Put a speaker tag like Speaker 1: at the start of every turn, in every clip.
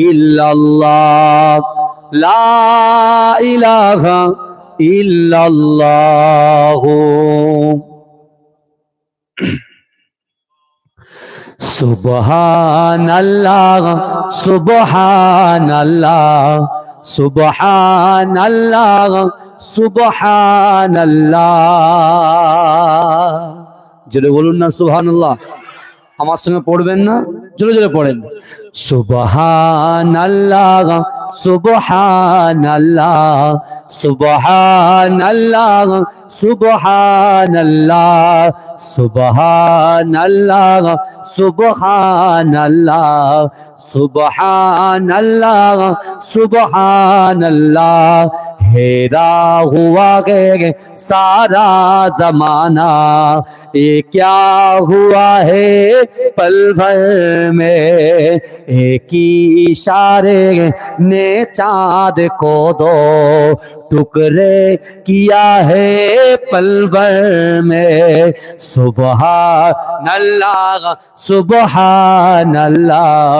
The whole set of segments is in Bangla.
Speaker 1: ইল্লাল্লাহ লা ইলাহা ইল্লাল্লাহ সুবহানাল্লাহ সুবহানাল্লাহ সুবহানাল্লাহ সুবহানাল্লাহ জোরে বলুন না সুবহানাল্লাহ। আমার সঙ্গে পড়বেন না, জোরে জোরে পড়েন। সুবহানাল্লাহ সুবহানাল্লাহ সুবহানাল্লাহ সুবহানাল্লাহ সুবহানাল্লাহ সুবহানাল্লাহ সুবহানাল্লাহ সুবহানাল্লাহ হেরা হুয়া গে সারা জমানা ये क्या हुआ है पल भर में एक ही इशारे ने चाँद को दो टुकड़े किया है पल भर में सुबहानल्लाह सुबहानल्लाह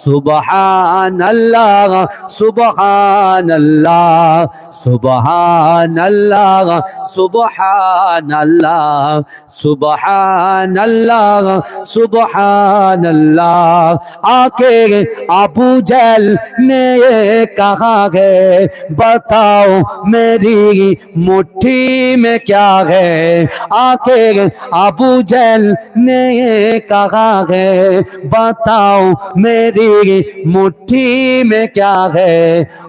Speaker 1: सुबहानल्लाह सुबहानल्लाह सुबहानल्लाह सुबहानल्लाह सुबहानल्लाह सुबहानल्लाह आके अबू जहल ने ये कहा है बताओ मेरी मुट्ठी में क्या है। आके अबू जहल ने ये कहा है बताओ मेरी मुट्ठी में क्या है।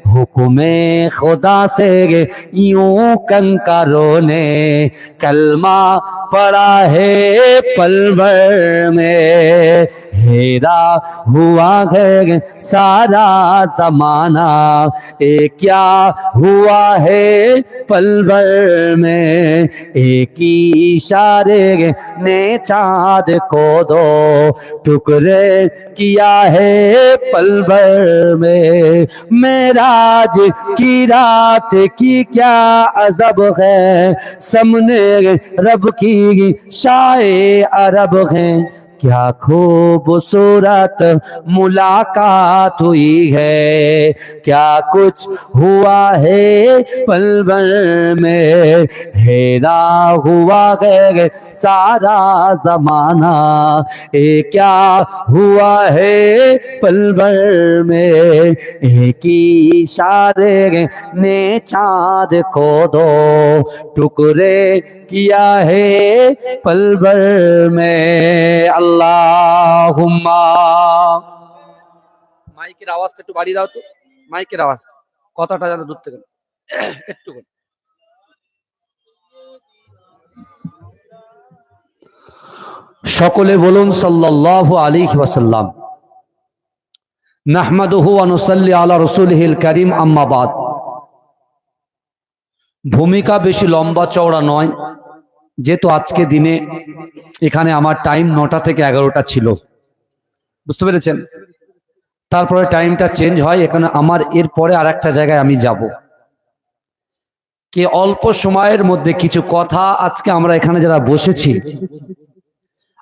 Speaker 1: हुक्मे खुदा से यूं कंकरों ने कलमा पड़ा है पल भर में हेरा हुआ है सारा जमाना ये क्या हुआ है पल भर में एक ही इशारे ने चाँद को दो टुकड़े किया है पल भर में। मेराज की रात की क्या अजब है सामने रब की शाए अरब है क्या खूबसूरत मुलाकात हुई है क्या कुछ हुआ है पल भर में हेरा हुआ है सारा जमाना ये क्या हुआ है पल भर में एक ही इशारे ने चाँद को दो टुकड़े किया है पल भर में। আল্লাহুম্মা মাইকের আওয়াজটা একটু বাড়িয়ে দাও তো, মাইকের আওয়াজ কথাটা যেন দূর থেকে একটু করে। সকলে বলুন সাল্লাল্লাহু আলাইহি ওয়াসাল্লাম। নাহমাদুহু ওয়া নুসাল্লি আলা রাসূলিহিল কারীম আম্মা বাদ। ভূমিকা বেশি লম্বা চওড়া নয়, যেহেতু আজকে দিনে এখানে আমার টাইম 9টা থেকে 11টা ছিল, বুঝতে পেরেছেন। তারপরে টাইমটা চেঞ্জ হয়, এখানে আমার এরপরে আর একটা জায়গায় আমি যাব। কে অল্প সময়ের মধ্যে কিছু কথা আজকে আমরা এখানে যারা বসেছি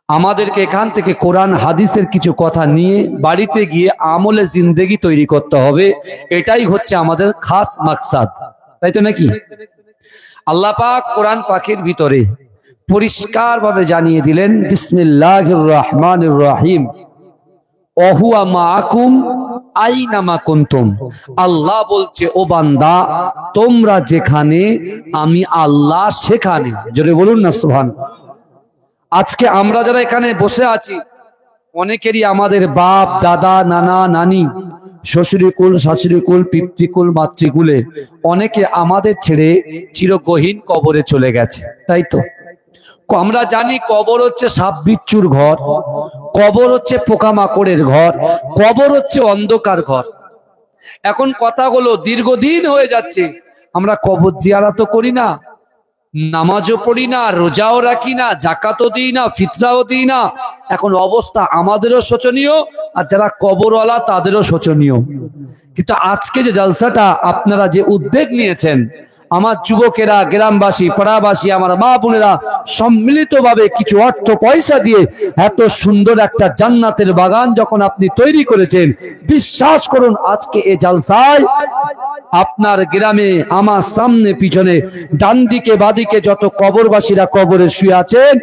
Speaker 1: আমাদেরকে এখান থেকে কোরআন হাদিসের কিছু কথা নিয়ে বাড়িতে গিয়ে আমলে জিন্দেগি তৈরি করতে হবে। এটাই হচ্ছে আমাদের খাস মাকসাদ, তাই তো নাকি? আল্লাহ পাক কোরআন পাকের ভিতরে পরিষ্কার ভাবে জানিয়ে দিলেন বিসমিল্লাহির রহমানির রহিম ওহুয়া মাআকুম আইনামা কুনতুম। আল্লাহ বলছে ও বান্দা তোমরা যেখানে আমি আল্লাহ সেখানে। জোরে বলুন না সুবহানাল্লাহ। আজকে আমরা যারা এখানে বসে আছি অনেকেরই আমাদের বাপ দাদা নানা নানি শ্বশুরকুল শাশুড়িকুল পিতৃকুল মাতৃকুলে অনেকে আমাদের ছেড়ে চিরগহীন কবরে চলে গেছে, তাই তো? আমরা জানি কবর হচ্ছে সাপ বিচ্ছুর ঘর, কবর হচ্ছে পোকামাকড়ের ঘর, কবর হচ্ছে অন্ধকার ঘর। এখন কথা হলো দীর্ঘদিন হয়ে যাচ্ছে আমরা কবর জিয়ারত করি না, নামাজও পড়ি না, রোজাও রাখি না, জাকাতও দিই না, ফিতরাও দিই না। এখন অবস্থা আমাদেরও শোচনীয় আর যারা কবরওয়ালা তাদেরও শোচনীয়। কিন্তু আজকে যে জলসাটা আপনারা যে উদ্যোগ নিয়েছেন আমার যুবকেরা, গ্রামবাসী, পাড়াবাসী, আমার মা বোনেরা সম্মিলিতভাবে কিছু অর্থ পয়সা দিয়ে এত সুন্দর একটা জান্নাতের বাগান যখন আপনি তৈরি করেছেন, বিশ্বাস করুন আজকে এই জালসায় আপনার গ্রামে, আমার সামনে পিছনে, ডান দিকে বাদিকে যত কবরবাসীরা কবরে শুয়ে আছেন,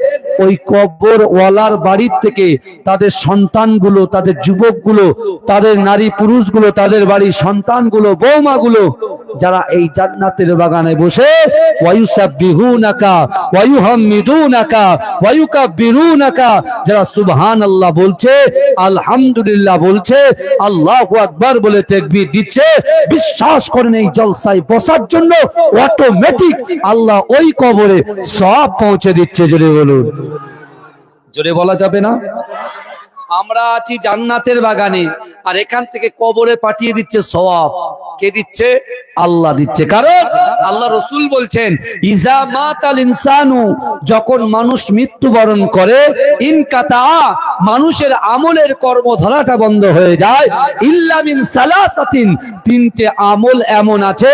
Speaker 1: ওই কবর ওয়ালার বাড়ির থেকে তাদের সন্তানগুলো, তাদের যুবকগুলো, তাদের নারী পুরুষগুলো, তাদের বাড়ির সন্তানগুলো, বৌমাগুলো যারা এই জান্নাতের বাগানে বসে ওয়ায়ুসাব্বিহুনাকা ওয়ায়ুহাম্মিদুনাকা ওয়ায়ুকাব্বিরুনাকা, যারা সুবহানাল্লাহ বলছে, আলহামদুলিল্লাহ বলছে, আল্লাহু আকবার বলে তাকবীর দিচ্ছে, বিশ্বাস করেন এই জলসায় বসার জন্য অটোমেটিক আল্লাহ ওই কবরে সওয়াব পৌঁছে দিচ্ছে। জোরে বলুন। জোরে বলা যাবে না? আমরা আছি জান্নাতের বাগানে, আর এখান থেকে কবরে পাঠিয়ে দিচ্ছে সওয়াব। কে দিচ্ছে? আল্লাহ দিচ্ছে। কারণ আল্লাহ রাসূল বলছেন, ইজা মাতাল ইনসানু, যখন মানুষ মৃত্যুবরণ করে, ইনকাতা, মানুষের আমলের কর্মধারাটা বন্ধ হয়ে যায়, ইল্লা মিন সালাসাতিন, তিনটে আমল এমন আছে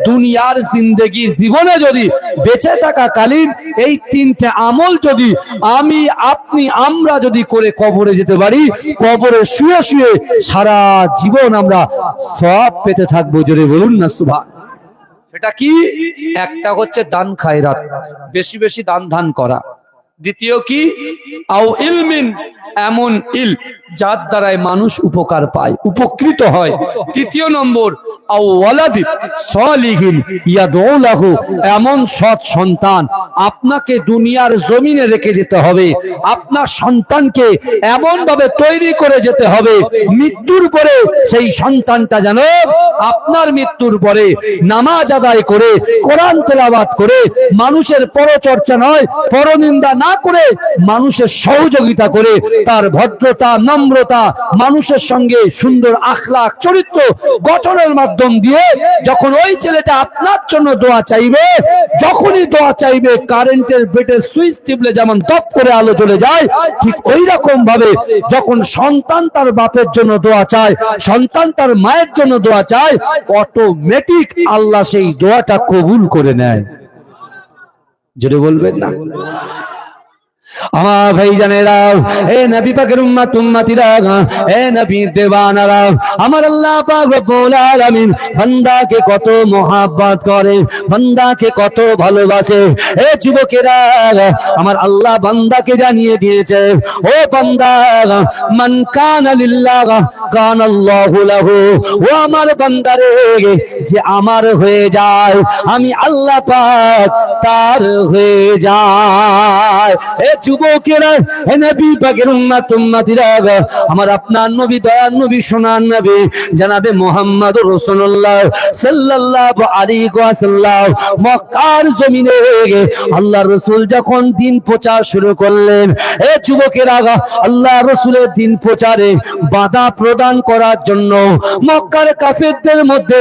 Speaker 1: দুনিয়ার জিন্দেগি, জীবনে যদি বেঁচে থাকাকালীন এই তিনটে আমল যদি আমি, আপনি, আমরা যদি করে কবরে যেতে পারি, কবরে শুয়ে শুয়ে সারা জীবন আমরা সওয়াব পেতে থাকবো। জোরে বলুন না সুবহান। সেটা কি? একটা হচ্ছে দান খায়রাত, বেশি বেশি দান ধান করা। দ্বিতীয় কি? আও ইলমিন, এমন ইল যার দ্বারায় মানুষ উপকার পায়, উপকৃত হয়। তৃতীয় নম্বর আও ওয়ালাদি সালিহিন ইয়াদউ লাহু, এমন সৎ সন্তান আপনাকে দুনিয়ার জমিনে রেখে যেতে হবে। আপনার সন্তানকে এমন ভাবে তৈরি করে যেতে হবে, মৃত্যুর পরে সেই সন্তানটা যেন আপনার মৃত্যুর পরে নামাজ আদায় করে, কোরআন তেলাওয়াত করে, মানুষের পরচর্চা নয়, পরনিন্দা না করে, মানুষের সহযোগিতা করে, তার ভদ্রতা, নম্রতা, মানুষের সঙ্গে সুন্দর আখলাক, চরিত্র গঠনের মাধ্যম দিয়ে যখন ওই ছেলেটা আপনার জন্য দোয়া চাইবে, যখনই দোয়া চাইবে কারেন্টের বেটের সুইচ টিপলে যেমন দপ করে আলো জ্বলে যায়, ঠিক ওই রকম ভাবে যখন সন্তান তার বাপের জন্য দোয়া চায়, সন্তান তার মায়ের জন্য দোয়া চায়, অটোমেটিক আল্লাহ সেই দোয়াটা কবুল করে নেয়। যেটা বলবেন না? আমার ভাইজানেরা, এ নবী পাকের উম্মত উম্মতিরা, এ নবী দেওয়ানারা, আমার আল্লাহ পাক রব্বুল আলামিন বান্দাকে কত মহব্বত করে, বান্দাকে কত ভালোবাসে। এ যুবকেরা, আমার আল্লাহ বান্দাকে জানিয়ে দিয়েছে, ও বান্দা, মান কানা লিল্লাহ কানাল্লাহু লাহু, ও আমার বান্দারে, যে আমার হয়ে যায় আমি আল্লাহ পাক তার হয়ে যায়। এ যুবকেরা, হে নবী পাকের উম্মত উম্মতিরা, আমার আপনার নবী, দয়ার নবী, সোনার নবী জনাবে মুহাম্মদুর রাসূলুল্লাহ সাল্লাল্লাহু আলাইহি ওয়াসাল্লাম মক্কার জমিনে আল্লাহর রাসূল যখন দিন প্রচার শুরু করলেন, এ যুবকেরা, আল্লাহর রাসূলের দিন প্রচারে বাধা প্রদান করার জন্য মক্কার কাফেরদের মধ্যে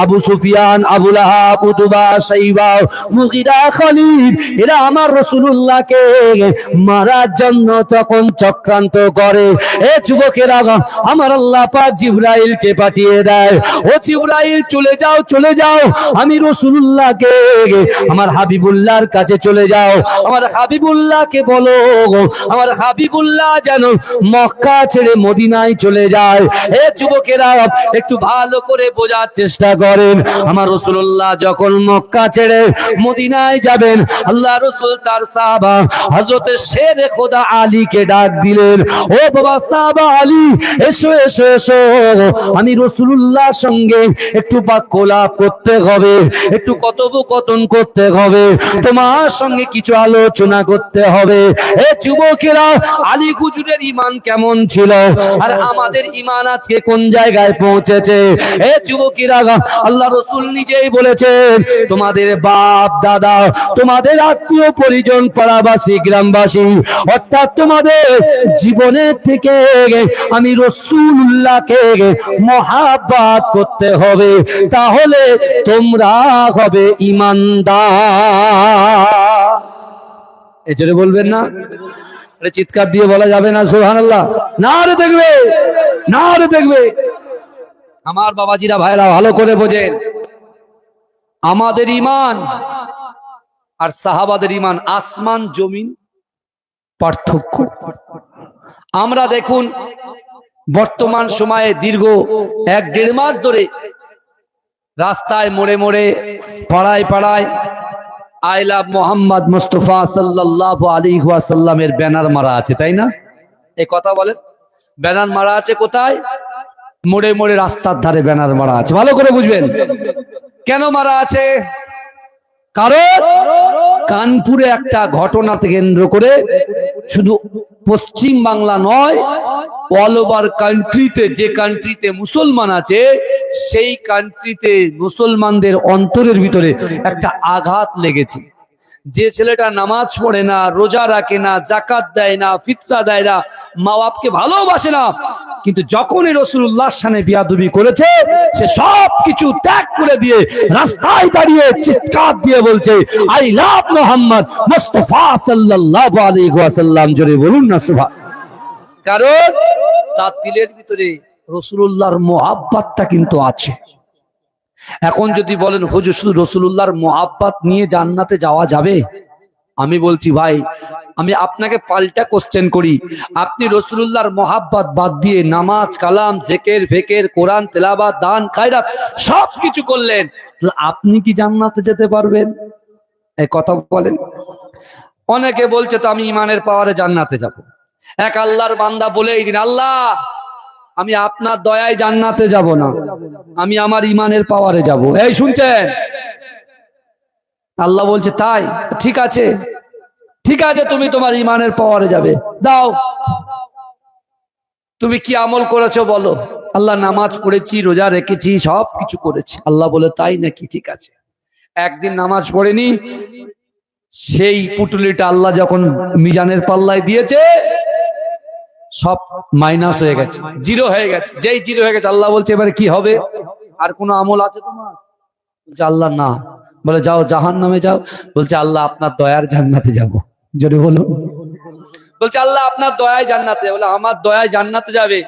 Speaker 1: আবু সুফিয়ান, আবু লাহাব, উতবা, সাইবা, মুগীরা, খালিদ, এরা আমার রাসূলুল্লাহকে মারার জন্য তখন চক্রান্ত করে। এ যুবকেরা, আমার আল্লাহ পাক জিবরাইলকে পাঠিয়ে দেয়, ও জিবরাইল চলে যাও, চলে যাও, আমি রাসূলুল্লাহকে, আমার হাবিবুল্লাহর কাছে চলে যাও, আমার হাবিবুল্লাহকে বলো, আমার হাবিবুল্লাহ যেন মক্কা ছেড়ে মদিনায় চলে যায়। এ যুবকেরা, একটু ভালো করে বোঝার চেষ্টা করেন, আমার রাসূলুল্লাহ যখন মক্কা ছেড়ে মদিনায় যাবেন, আল্লাহ রাসূল তার সাহাবা হযরতে শেরে খোদা আলীকে ডাক দিলেন, ও বাবা সাহাবা আলী, এসো এসো এসো, আমি রাসূলুল্লাহর সঙ্গে একটু বাক্যলাপ করতে হবে, একটু কথোপকথন করতে হবে, তোমার সঙ্গে কিছু আলোচনা করতে হবে। এ যুবকেরা, আলী হুজুরের ঈমান কেমন ছিল আর আমাদের ঈমান আজকে কোন জায়গায় পৌঁছেছে? এ যুবকেরা, আল্লাহ রাসূল নিজেই বলেছেন, তোমাদের বাপ দাদা, তোমাদের আত্মীয় পরিজন, পাড়াবাসী, গ্রামবাসী, অর্থাৎ তোমাদের জীবনের থেকে আমি রাসূলুল্লাহকে মহব্বত করতে হবে, তাহলে তোমরা হবে ঈমানদার। এজন্য বলবেন না? চিৎকার দিয়ে বলা যাবে না সুবহানাল্লাহ? না রে দেখবে, না রে দেখবে। আমার বাবাজিরা, ভাইরা ভালো করে বোঝেন, আমাদের ঈমান আর সাহাবাদের ঈমান আসমান জমিন পার্থক্য। আমরা দেখুন বর্তমান সময়ে দীর্ঘ 1-1.5 মাস ধরে রাস্তায় মোড়ে মোড়ে পাড়ায় পাড়ায় আই লাভ মোহাম্মদ মুস্তাফা সাল্লাল্লাহু আলাইহি ওয়াসাল্লামের ব্যানার মারা আছে, তাই না? এই কথা বলেন, ব্যানার মারা আছে কোথায়? মোড়ে মোড়ে রাস্তার ধারে ব্যানার মারা আছে। ভালো করে বুঝবেন কেন মারা আছে। কারণ কানপুরে একটা ঘটনাকে কেন্দ্র করে শুধু পশ্চিম বাংলা নয়, অল ওভার কান্ট্রিতে, যে কান্ট্রিতে মুসলমান আছে সেই কান্ট্রিতে মুসলমানদের অন্তরের ভিতরে একটা আঘাত লেগেছে। যে ছেলেটা নামাজ পড়ে না, রোজা রাখে না, যাকাত দেয় না, ফিতরা দেয় না, মা বাপকে ভালোবাসে না, কিন্তু যখনই রাসূলুল্লাহর সামনে বিয়াদবি করেছে সে সব কিছু ত্যাগ করে দিয়ে রাস্তায় দাঁড়িয়ে চিৎকার দিয়ে বলছে আই লাভ মুহাম্মদ মুস্তাফা সাল্লাল্লাহু আলাইহি ওয়াসাল্লাম। জোরে বলুন না সুবহান। কারণ তার দিলের ভিতরে রাসূলুল্লাহর মুহাব্বতটা কিন্তু আছে। এখন যদি বলেন হুজুর শুধু রাসূলুল্লাহর মুহাব্বত নিয়ে জান্নাতে যাওয়া যাবে, আমি বলছি ভাই, আমি আপনাকে পাল্টা কোশ্চেন করি, আপনি রাসূলুল্লাহর মুহাব্বত বাদ দিয়ে নামাজ কালাম জিকির ফিকির কোরআন তেলাওয়াত দান খায়রাত সব কিছু করলেন, আপনি কি জান্নাতে যেতে পারবেন? এই কথা বলেন। অনেকে বলছে তো আমি ঈমানের পাওয়ারে জান্নাতে যাব। এক আল্লাহর বান্দা বলে এই দিন, আল্লাহ আমি আপনার দয়ায় জান্নাতে যাব না, আমি আমার ঈমানের পাওয়ারে যাব। এই শুনছেন? আল্লাহ বলছে তাই, ঠিক আছে ঠিক আছে, তুমি তোমার ঈমানের পাওয়ারে যাবে, দাও তুমি কি আমল করেছো বলো। আল্লাহ নামাজ পড়েছি, রোজা রেখেছি, সব কিছু করেছি। আল্লাহ বলে তাই নাকি, ঠিক আছে। একদিন নামাজ পড়েনি, সেই পুটুলিটা আল্লাহ যখন মিজানের পাল্লায় দিয়েছে সব মাইনাস হয়ে গেছে, জিরো হয়ে গেছে। যেই জিরো হয়ে গেছে আল্লাহ বলছে এবারে কি হবে, আর কোনো আমল আছে তোমার? বলছে আল্লাহ না। বলে যাও জাহান্নামে যাও। বলছে আল্লাহ আপনার দয়ার জান্নাতে যাব। জোরে বলো। বলছে আল্লাহ আপনার দয়ায় জান্নাতে। বলে আমার দয়ায় জান্নাতে যাবে,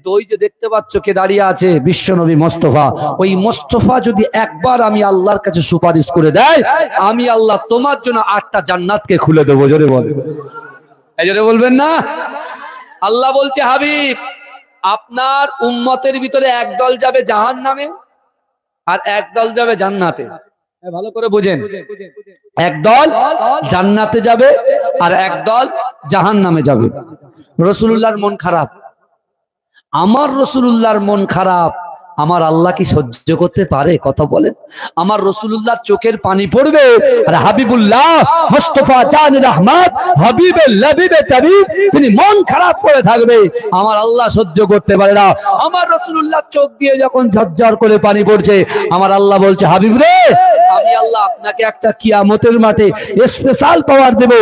Speaker 1: তো ওই যে দেখতে পাচ্ছ কে দাঁড়িয়ে আছে, বিশ্ব নবী মুস্তাফা, ওই মুস্তাফা যদি একবার আমি আল্লাহর কাছে সুপারিশ করে দেয়, আমি আল্লাহ তোমার জন্য 8টা জান্নাতকে খুলে দেবো। জোরে বলে, এই জোরে বলবেন না? আল্লাহ বলছে হাবিব আপনার উম্মতের ভিতরে একদল যাবে জাহান্নামে আর একদল যাবে জান্নাতে। ভালো করে বুঝেন, একদল জান্নাতে যাবে আর একদল জাহান্নামে যাবে। রাসূলুল্লাহর মন খারাপ, আমার রাসূলুল্লাহর মন খারাপ, আমার আল্লাহ কি সহ্য করতে পারে? কথা বলেন। আমার রাসূলুল্লাহর চোখের পানি পড়বে আর হাবিবুল্লাহ মুস্তাফা জানের রহমত হাবিবে লবিবে তাবিব তিনি মন খারাপ করে থাকবে, আমার আল্লাহ সহ্য করতে পারে না। আমার রাসূলুল্লাহর চোখ দিয়ে যখন ঝরঝর করে পানি পড়ছে, আমার আল্লাহ বলছে হাবিব রে, আমি আল্লাহ আপনাকে একটা কিয়ামতের মাঠে স্পেশাল পাওয়ার দেব।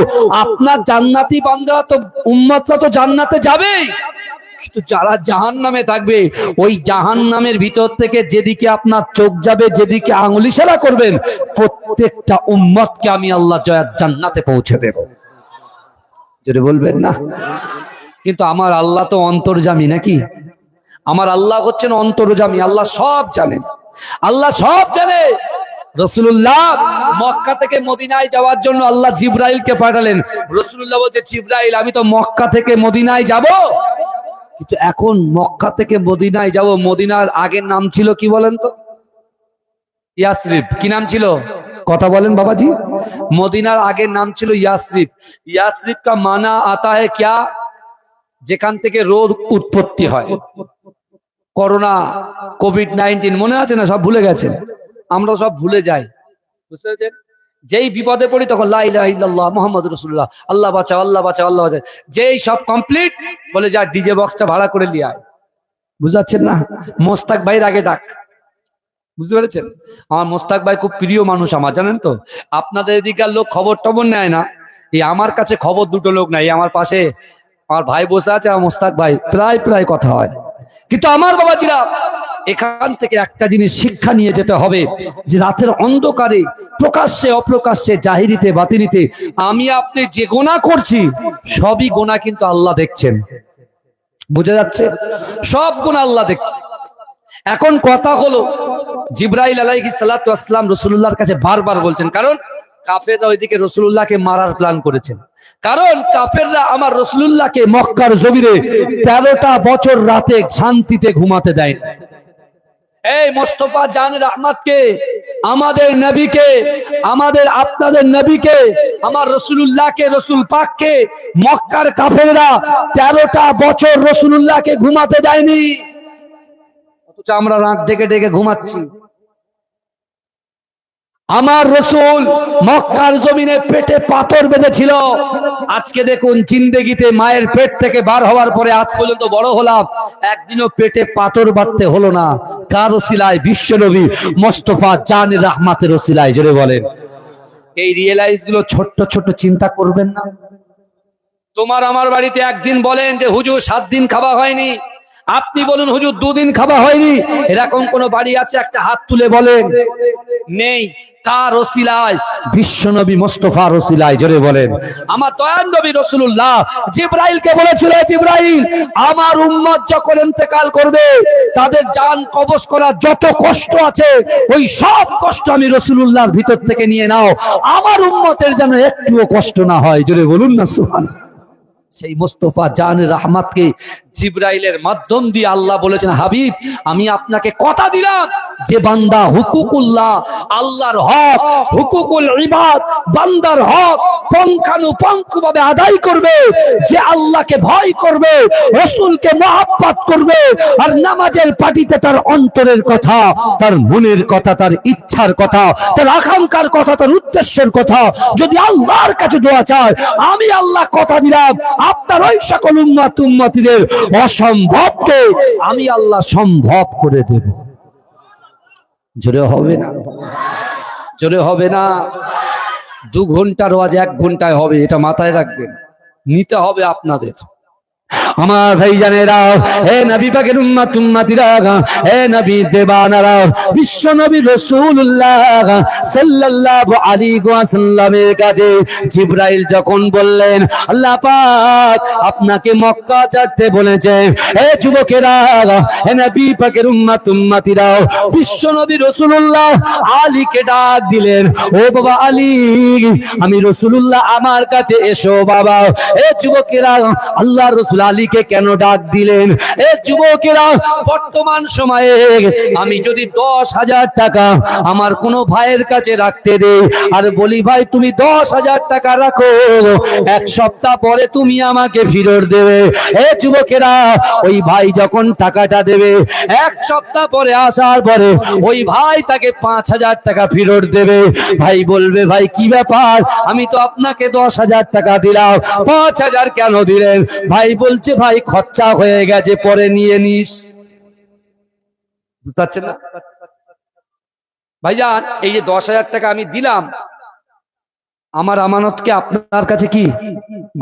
Speaker 1: আপনার জান্নাতি বান্দারা তো উম্মতরা তো জান্নাতে যাবে, কিন্তু যারা জাহান্নামে থাকবে ওই জাহান্নামের ভিতর থেকে যেদিকে আপনার চোখ যাবে, যেদিকে আঙ্গুল ইশারা করবেন, প্রত্যেকটা উম্মতকে আমি আল্লাহ জান্নাতে পৌঁছে দেব। যদি বলবেন না, কিন্তু আমার আল্লাহ তো অন্তর্যামী নাকি? আমার আল্লাহ হচ্ছেন অন্তর্যামী, আল্লাহ সব জানেন, আল্লাহ সব জানে। রাসূলুল্লাহ মক্কা থেকে মদিনায় যাওয়ার জন্য আল্লাহ জিবরাইলকে পাঠালেন। রাসূলুল্লাহ বলছে জিবরাইল আমি তো মক্কা থেকে মদিনায় যাব, কিন্তু এখন মক্কা থেকে মদিনায় যাব, মদিনার আগের নাম ছিল কি বলেন তো? ইয়াসরিব। কি নাম ছিল? কথা বলেন বাবাজি। মদিনার আগের নাম ছিল ইয়াসরিব। ইয়াসরিব কা মানা আতা है क्या? যেখান থেকে রোগ উৎপত্তি হয়। করোনা, কোভিড-19 মনে আছে না? সব ভুলে গেছেন, আমরা সব ভুলে যাই, বুঝতে পেরেছেন? যেই বিপদে পড়ি তখন লা ইলাহা ইল্লাল্লাহ মুহাম্মাদুর রাসূলুল্লাহ, আল্লাহ বাঁচাও আল্লাহ বাঁচাও আল্লাহ বাঁচাও। যেই সব কমপ্লিট বলে যা ডিজে বক্সটা ভাড়া করে নিয়ে আয়। বুঝাচ্ছেন না? মোস্তাক ভাইয়ের আগে ডাক, বুঝতে পেরেছেন? আমার মোস্তাক ভাই খুব প্রিয় মানুষ আমার, জানেন তো? আপনাদের এদিকার লোক খবর টবর নেয় না, এই আমার কাছে খবর দুটো লোক নাই, আমার পাশে আমার ভাই বসে আছে, আমার মোস্তাক ভাই, প্রায় কথা হয়। কিন্তু আমার বাবাজিরা এখান থেকে একটা জিনিস শিক্ষা নিয়ে যেতে হবে, যে রাতের অন্ধকারে প্রকাশ্যে অপ্রকাশ্যে জাহিরিতে বাতিনিতে আমি আপনি যে গোনা করছি সবই গোনা কিন্তু আল্লাহ দেখছেন। বুঝা যাচ্ছে? সব গুনাহ আল্লাহ দেখছে। এখন কথা হলো জিবরাইল আলাইহিস সালাতু ওয়াস সালাম রাসূলুল্লাহর কাছে বারবার বলছেন, কারণ কাফেররা ওইদিকে রাসূলুল্লাহকে মারার প্ল্যান করেছেন। কারণ কাফেররা আমার রাসূলুল্লাহকে মক্কার জমিনে 13টা বছর রাতে শান্তিতে ঘুমাতে দেয় না। এই মোস্তফা জান রহমতকে, আমাদের নবীকে, আমাদের আপনাদের নবীকে, আমার রাসূলুল্লাহকে, রাসূল পাককে মক্কার কাফেররা 13টা বছর রাসূলুল্লাহকে ঘুমাতে দেয়নি, অথচ আমরা রাত ডেকে ডেকে ঘুমাচ্ছি। আমার রাসূল মক্কার জমিনে পেটে পাথর বেঁধেছিল। আজকে দেখুন জিন্দেগিতে মায়ের পেট থেকে বার হওয়ার পরে আজ পর্যন্ত বড় হলাম, একদিনও পেটে পাথর বাঁধতে হলো না। কার ওসিলায়? বিশ্বনবী মোস্তফা জান রহমতের ওসিলায়। জোরে বলেন। এই রিয়েলাইজ গুলো ছোট্ট ছোট চিন্তা করবেন না। তোমার আমার বাড়িতে একদিন বলেন যে হুজুর 7 দিন খাওয়া হয়নি, আপনি বলুন হুজুর 2 দিন খাওয়া হয়নি, এরকম কোন বাড়ি আছে? একটা হাত তুলে বলেন। নেই। কার ওসিলায়? বিশ্বনবী মুস্তাফার ওসিলায়। জোরে বলেন। আমার দয়ার নবী রাসূলুল্লাহ জিবরাইলকে বলেছিল, জিবরাইল আমার উম্মত যখন ইন্তেকাল করবে তাদের জান কবজ করার যত কষ্ট আছে ওই সব কষ্ট আমি রাসূলুল্লাহর ভিতর থেকে নিয়ে নাও, আমার উম্মতের যেন একটুও কষ্ট না হয়। জোরে বলুন না সুবহানাল্লাহ। সেই মুস্তাফা জান রহমতকে জিবরাইলের মাধ্যম দিয়ে আল্লাহ বলেছেন, হাবিব আমি আপনাকে কথা দিলাম যে বান্দা হুকুকুল্লাহ, আল্লাহর হক, হুকুকুল ইবাদ, বান্দার হক পুঙ্খানুপুঙ্খভাবে আদায় করবে, যে আল্লাহকে ভয় করবে, রাসূলকে মহব্বত করবে, আর নামাজের পাটিতে তার অন্তরের কথা, তার মনের কথা, তার ইচ্ছার কথা, তার আকাঙ্ক্ষার কথা, তার উদ্দেশ্যের কথা যদি আল্লাহর কাছে দোয়া চায়, আমি আল্লাহ কথা দিলাম আপনার ওই সকল উম্মতিদের অসম্ভবকে আমি আল্লাহ সম্ভব করে দেব। জোরে হবে না? জোরে হবে না? 2 ঘন্টার ওয়াজ 1 ঘন্টায় হবে, এটা মাথায় রাখবেন, নিতে হবে আপনাদের। আমার ভাইজানেরা, হে নবী পাকের উম্মত উম্মতিরা, হে নবী দেবানারা, বিশ্ব নবী রাসূলুল্লাহ সাল্লাল্লাহু আলাইহি ওয়াসাল্লামের কাছে জিবরাইল যখন বললেন আল্লাহ পাক আপনাকে মক্কা ছাড়তে বলেছে, হে যুবকেরা, হে নবী পাকের উম্মত উম্মতিরা, বিশ্ব নবী রাসূলুল্লাহ আলীকে ডাক দিলেন, ও বাবা আলী, আমি রাসূলুল্লাহ আমার কাছে এসো বাবা। হে যুবকেরা, আল্লাহর রাসূল আলীকে কেন ডাক দিলেন? এ যুবকেরা, বর্তমান সময়ে আমি যদি 10,000 টাকা আমার কোন ভাইয়ের কাছে রাখতে দেই আর বলি ভাই তুমি 10,000 টাকা রাখো, 1 সপ্তাহ পরে তুমি আমাকে ফেরত দেবে। এ যুবকেরা, ওই ভাই যখন টাকাটা দেবে 1 সপ্তাহ পরে আসার পরে ওই ভাই তাকে 5,000 টাকা ফেরত দেবে। ভাই বলবে ভাই কি ব্যাপার, আমি তো আপনাকে 10,000 টাকা দিলাম, 5,000 কেন দিলেন? ভাই বলছে ভাই খরচা হয়ে গেছে, পরে নিয়ে নিস। বুঝতে পারছেন না ভাইজান? এই যে 10,000 টাকা আমি দিলাম, আমার আমানতকে আপনার কাছে কি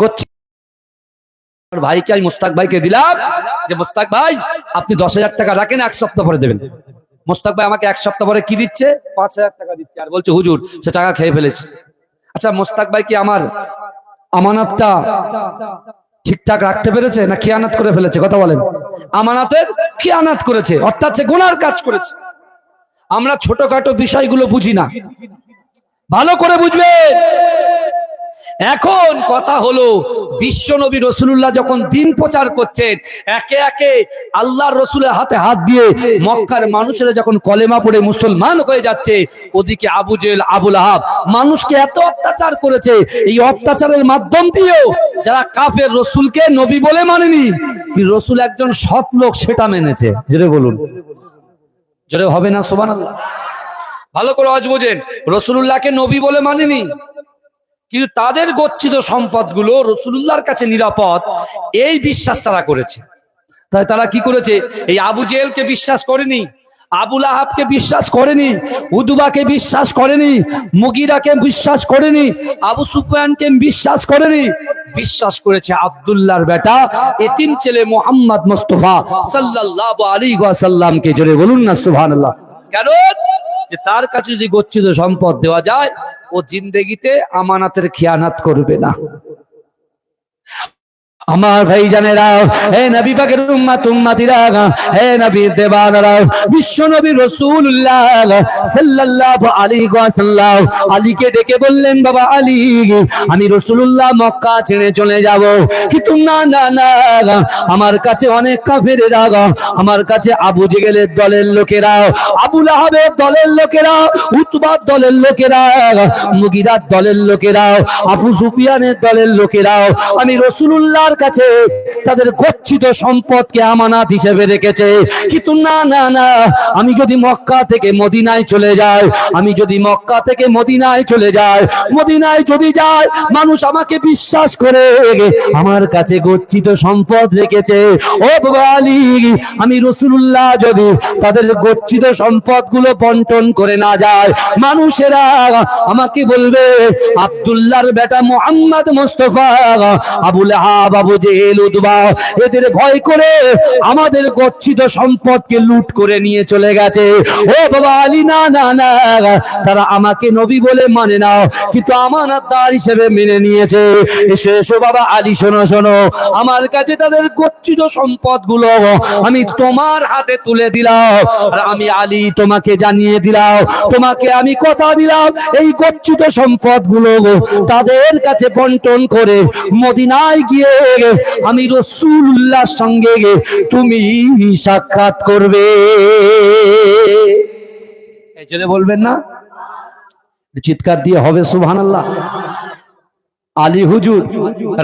Speaker 1: গচ্ছি, ভাইকে আমি মুস্তাক ভাইকে দিলাম যে মুস্তাক ভাই আপনি 10,000 টাকা রাখেন, 1 সপ্তাহ পরে দেবেন। মুস্তাক ভাই আমাকে 1 সপ্তাহ পরে কি দিচ্ছে? 5,000 টাকা দিচ্ছে, আর বলছে হুজুর সে টাকা খেয়ে ফেলেছে। আচ্ছা মুস্তাক ভাই কি আমার আমানতটা ঠিকঠাক রাখতে পেরেছে না খিয়ানত করে ফেলেছে? কথা বলেন। আমানতের খিয়ানত করেছে, অর্থাৎ সে গুনার কাজ করেছে। আমরা ছোটখাটো বিষয়গুলো বুঝি না, ভালো করে বুঝবে। এখন কথা হলো, বিশ্ব নবী রাসূলুল্লাহ যখন দিন প্রচার করছেন, একে একে আল্লাহর রাসূলের হাতে হাত দিয়ে মক্কার মানুষেরা যখন কলেমা পড়ে মুসলমান হয়ে যাচ্ছে, ওদিকে আবু জেহেল, আবু লাহাব মানুষকে এত অত্যাচার করেছে, এই অত্যাচারের মাধ্যম দিয়েও যারা কাফের রাসূলকে নবী বলে মানেনি, কি রাসূল একজন সৎ লোক সেটা মেনেছে। জোরে বলুন। জোরে হবে না সুবহানাল্লাহ? ভালো করে আজ বোঝেন, রাসূলুল্লাহকে নবী বলে মানেনি, কিন্তু তাদের গচ্ছিত সম্পদগুলো রাসূলুল্লাহর কাছে নিরাপদ, এই বিশ্বাস তারা করেছে। তাই তারা কি করেছে? এই আবু জেহেলকে বিশ্বাস করেনি, আবু লাহাবকে বিশ্বাস করেনি, উদবাকে বিশ্বাস করেনি, মুগিরাকে বিশ্বাস করেনি, আবু সুফিয়ানকে বিশ্বাস করেনি, বিশ্বাস করেছে আব্দুল্লাহর বেটা এতিম ছেলে মুহাম্মদ মুস্তাফা সাল্লাল্লাহু আলাইহি ওয়াসাল্লামকে। জোরে বলুন না সুবহানাল্লাহ। কারণ যে তার কাছে যদি গচ্ছিত সম্পদ দেওয়া যায়, ও জিন্দেগিতে আমানাতের খিয়ানত করবে না। আমার ভাই জানেরা, হে নবী পাকের উম্মত উম্মতিরা, হে নবীর দেবানরা, বিশ্ব নবী রাসূলুল্লাহ সাল্লাল্লাহু আলাইহি ওয়াসাল্লাম আলীকে ডেকে বললেন, বাবা আলী, আমি রাসূলুল্লাহ মক্কা ছেড়ে চলে যাব, কিন্তু না না না, আমার কাছে অনেক কাফেরেরা, আমার কাছে আবু জেহেলের দলের লোকেরা, আবু লাহাবের দলের লোকেরা, উতবার দলের লোকেরা, মুগীরার দলের লোকেরা, আবু সুফিয়ানের দলের লোকেরা আমি রাসূলুল্লাহর কাছে তাদের গচ্ছিত সম্পদকে আমানত হিসেবে রেখেছে, কিন্তু না না না, আমি যদি মক্কা থেকে মদিনায় চলে যাই, আমি যদি মক্কা থেকে মদিনায় চলে যাই, মদিনায় যদি যাই, মানুষ আমাকে বিশ্বাস করে আমার কাছে গচ্ছিত সম্পদ রেখেছে। ও বাবা আলী, আমি রাসূলুল্লাহ যদি তাদের গচ্ছিত সম্পদগুলো বন্টন করে না যায়, মানুষেরা আমাকে বলবে আব্দুল্লাহর বেটা মুহাম্মদ মুস্তাফা আবু লাহাব, আবু জেহেল, উতবা এদের ভয় করে আমাদের গচ্ছিত সম্পদকে লুট করে নিয়ে চলে গেছে। ও বাবা আলী, না না না, তারা আমাকে নবী বলে মানে না, কিন্তু আমানতদার হিসেবে মেনে নিয়েছে। এসো এসো বাবা আলী, শোনো শোনো, আমার কাছে তাদের গচ্ছিত সম্পদগুলো আমি তোমার হাতে তুলে দিলাম, আর আমি আলী তোমাকে জানিয়ে দিলাম, তোমাকে আমি কথা দিলাম, এই গচ্ছিত সম্পদগুলো তাদের কাছে বন্টন করে মদিনায় গিয়ে আমি রাসূলুল্লাহর সঙ্গে তুমি সাক্ষাৎ করবে। এই জন্য বলবেন না, চিৎকার দিয়ে হবে সুবহানাল্লাহ। আলী হুজুর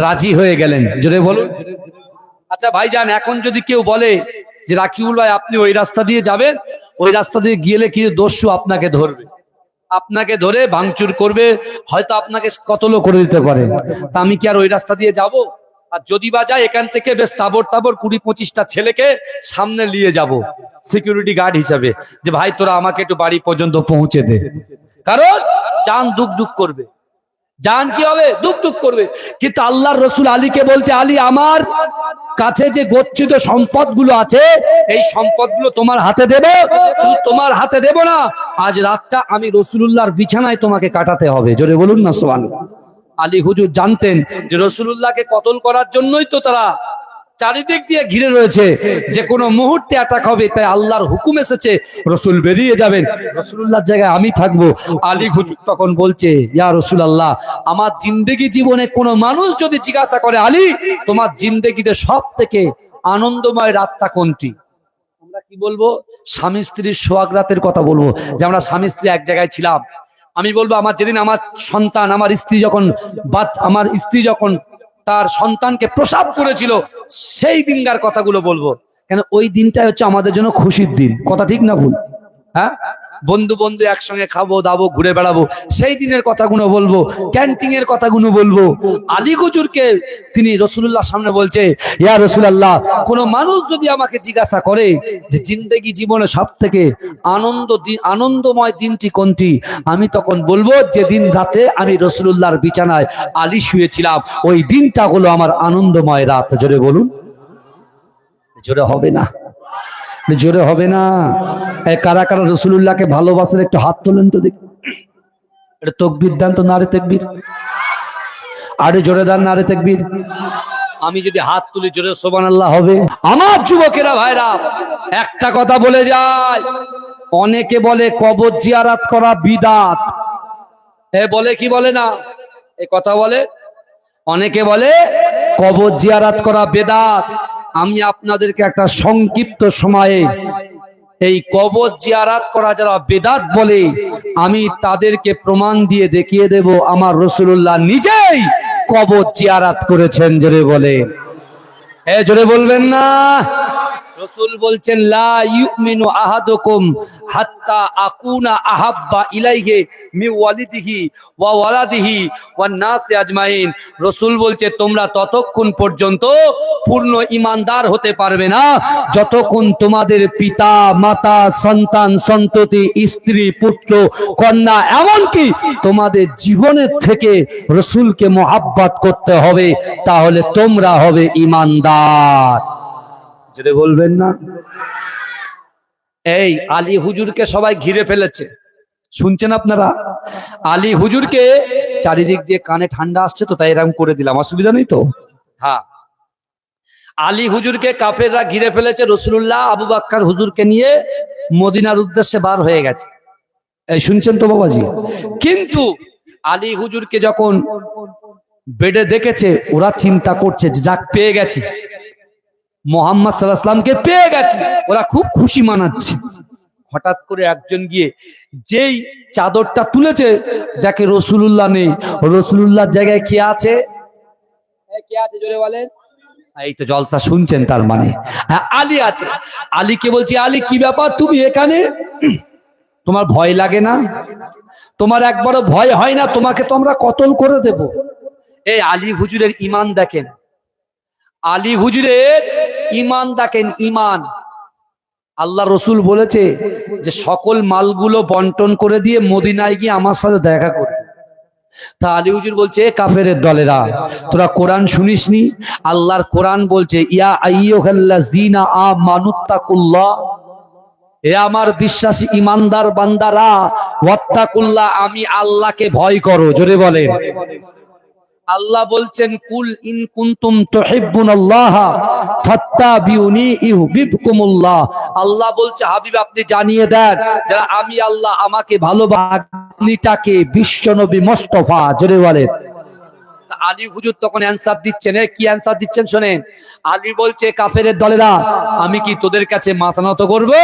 Speaker 1: রাজি হয়ে গেলেন, জোরে বলুন। আচ্ছা ভাইজান, এখন যদি কেউ বলে যে রাকিবুল ভাই আপনি ওই রাস্তা দিয়ে যাবেন, ওই রাস্তা দিয়ে গেলে কি দস্যু আপনাকে ধরবে, আপনাকে ধরে ভাঙচুর করবে, হয়তো আপনাকে কতল করে দিতে পারে, তা আমি কি আর ওই রাস্তা দিয়ে যাব? আর যদি বা যাই, এখান থেকে বেশ তাবর তাবর 20-25টা ছেলেকে সামনে নিয়ে যাব সিকিউরিটি গার্ড হিসাবে, যে ভাই তোরা আমাকে একটু বাড়ি পর্যন্ত পৌঁছে দে, কারণ জান দুক দুক করবে, জান কি হবে, দুক দুক করবে। কিন্তু আল্লাহর রাসূল আলীকে বলছে, আলী আমার কাছে যে গচ্ছিত সম্পদগুলো আছে, এই সম্পদগুলো তোমার হাতে দেব, শুধু তোমার হাতে দেব না, আজ রাতটা আমি রাসূলুল্লাহর বিছানায় তোমাকে কাটাতে হবে। জোরে বলুন না সুবহানাল্লাহ। আলী হুজুর জানতেন যে রাসূলুল্লাহকে কতল করার জন্যই তো তারা চারিদিক দিয়ে ঘিরে রয়েছে, যে কোনো মুহূর্তে অ্যাটাক হবে, তাই আল্লাহর হুকুম এসেছে রাসূল বেরিয়ে যাবেন, রাসূলুল্লাহর জায়গায় আমি থাকবো। আলী হুজুর তখন বলছে, ইয়া রাসূলুল্লাহ, আমার জিন্দেগি জীবনে কোনো মানুষ যদি জিজ্ঞাসা করে, আলী তোমার জিন্দেগিতে সব থেকে আনন্দময় রাতটা কোনটি, আমরা কি বলবো? স্বামী স্ত্রীর সোহাগ রাতের কথা বলবো, যে আমরা স্বামী স্ত্রী এক জায়গায় ছিলাম। আমি বলবো আমার যেদিন আমার সন্তান, আমার স্ত্রী যখন তার সন্তানকে প্রসব করেছিল, সেই দিনকার কথাগুলো বলবো, কেন ওই দিনটাই হচ্ছে আমাদের জন্য খুশির দিন। কথা ঠিক না ভুল? হ্যাঁ, বন্ধু বন্ধু একসঙ্গে খাবো দাবো, ঘুরে বেড়াবো, সেই দিনের কথাগুলো বলবো, ক্যান্টিং এর কথাগুলো বলবো। আলী হুজুরকে তিনি রাসূলুল্লাহর সামনে বলছে, ইয়া রাসূলুল্লাহ, কোন মানুষ যদি আমাকে জিজ্ঞাসা করে যে জিন্দেগি জীবনে সব থেকে আনন্দময় দিনটি কোনটি, আমি তখন বলবো যেদিন রাতে আমি রাসূলুল্লাহর বিছানায় আলী শুয়েছিলাম, ওই দিনটা হলো আমার আনন্দময় রাত। জোরে বলুন। জোরে হবে না, জোরে হবে না। কারা কারা রাসূলুল্লাহকে ভালোবাসেন একটু হাত তোলেন তো দেখি। এটা তাকবীর দেন তো, নারে তাকবীর, আরে জোরে দেন নারে তাকবীর। আমি যদি হাত তুলি জোরে সুবহানাল্লাহ হবে। আমার যুবকেরা ভাইরা, একটা কথা বলে যায়, অনেকে বলে কবর জিয়ারত করা বিদআত, বলে কি বলে না, এই কথা বলে, অনেকে বলে কবর জিয়ারত করা বিদআত। আমি আপনাদেরকে একটা সংক্ষিপ্ত সময়ে এই কবর জিয়ারত করা যারা বিদআত বলে, আমি তাদেরকে প্রমাণ দিয়ে দেখিয়ে দেব আমার রাসূলুল্লাহ নিজেই কবর জিয়ারত করেছেন। জোরে বলে, জোরে বলবেন না। রাসূল বলছেন, লা ইউমিনু আহাদুকুম হাত্তা আকুনা আহাব্বা ইলাইহি মি ওয়ালিদিহি ওয়া ওয়ালাদিহি ওয়ান নাসি আজমাইন। রাসূল বলছে, তোমরা ততক্ষণ পর্যন্ত পূর্ণ ঈমানদার হতে পারবে না যতক্ষণ তোমাদের পিতা মাতা, সন্তান সন্ততি, স্ত্রী পুত্র কন্যা, এমনকি তোমাদের জীবনের থেকে রাসূলকে মহব্বত করতে হবে, তাহলে তোমরা হবে ঈমানদার। যেটা বলবেন না। এই আলী হুজুরকে সবাই ঘিরে ফেলেছে, শুনছেন আপনারা? আলী হুজুরকে চারিদিক দিয়ে, কানে ঠান্ডা আসছে তো তাই এরকম করে দিলাম, অসুবিধা নেই তো? হ্যাঁ, আলী হুজুরকে কাফেররা ঘিরে ফেলেছে, রাসূলুল্লাহ আবু বকর হুজুরকে নিয়ে মদিনার উদ্দেশ্যে বার হয়ে গেছে। এই শুনছেন তো বাবাজি? কিন্তু আলী হুজুরকে যখন বেডে দেখেছে, ওরা চিন্তা করছে যে যাক পেয়ে গেছি, মুহাম্মদ সাল্লাল্লাহু আলাইহি ওয়াসাল্লামকে পেয়ে গেছি, ওরা খুব খুশি মানাচ্ছে। হঠাৎ করে একজন গিয়ে যেই চাদরটা তুলেছে দেখে রাসূলুল্লাহ নেই। রাসূলুল্লাহর জায়গায় কে আছে? কে আছে জোরে বলেন? এই তো জলসা শুনছেন, তার মানে হ্যাঁ আলী আছে। আলীকে বলছি, আলী কি ব্যাপার তুমি এখানে? তোমার ভয় লাগে না? তোমার একবারও ভয় হয় না? তোমাকে তো আমরা কতল করে দেব। এই আলী হুজুরের ঈমান দেখেন, আলী হুজুরের ঈমান দেখেন, ঈমান। আল্লাহ রসুল বলেছে যে সকল মালগুলো বন্টন করে দিয়ে মদিনায় গিয়ে আমার সাথে দেখা করবে। তা আলী হুজুর বলছে, কাফেরের দলেরা, তোরা কোরআন শুনিসনি? আল্লাহর কোরআন বলছে, ইয়া আইয়ুহাল্লাযীনা আমানুত্তাকুল্লাহ, এ আমার বিশ্বাসী ইমানদার বান্দারা, ওয়াত্তাকুল্লাহ, আমি আল্লাহকে ভয় করো। জোরে বলেন। আল্লাহ বলছেন, কুল ইন কুনতুম তুহিব্বুনাল্লাহ ফাত্তাবিউনি ইউহিব্বুকুমুল্লাহ। আল্লাহ বলছে, হাবিব আপনি জানিয়ে দেন, যারা আমি আল্লাহ আমাকে ভালোবাসে, বিশ্বনবী মুস্তাফা। জোরে বলেন। আলী হুজুর তখন অ্যানসার দিচ্ছেন। কি অ্যানসার দিচ্ছেন শোনেন। আলী বলছে, কাফেরের দলেরা, আমি কি তোদের কাছে মাথা নত করবো?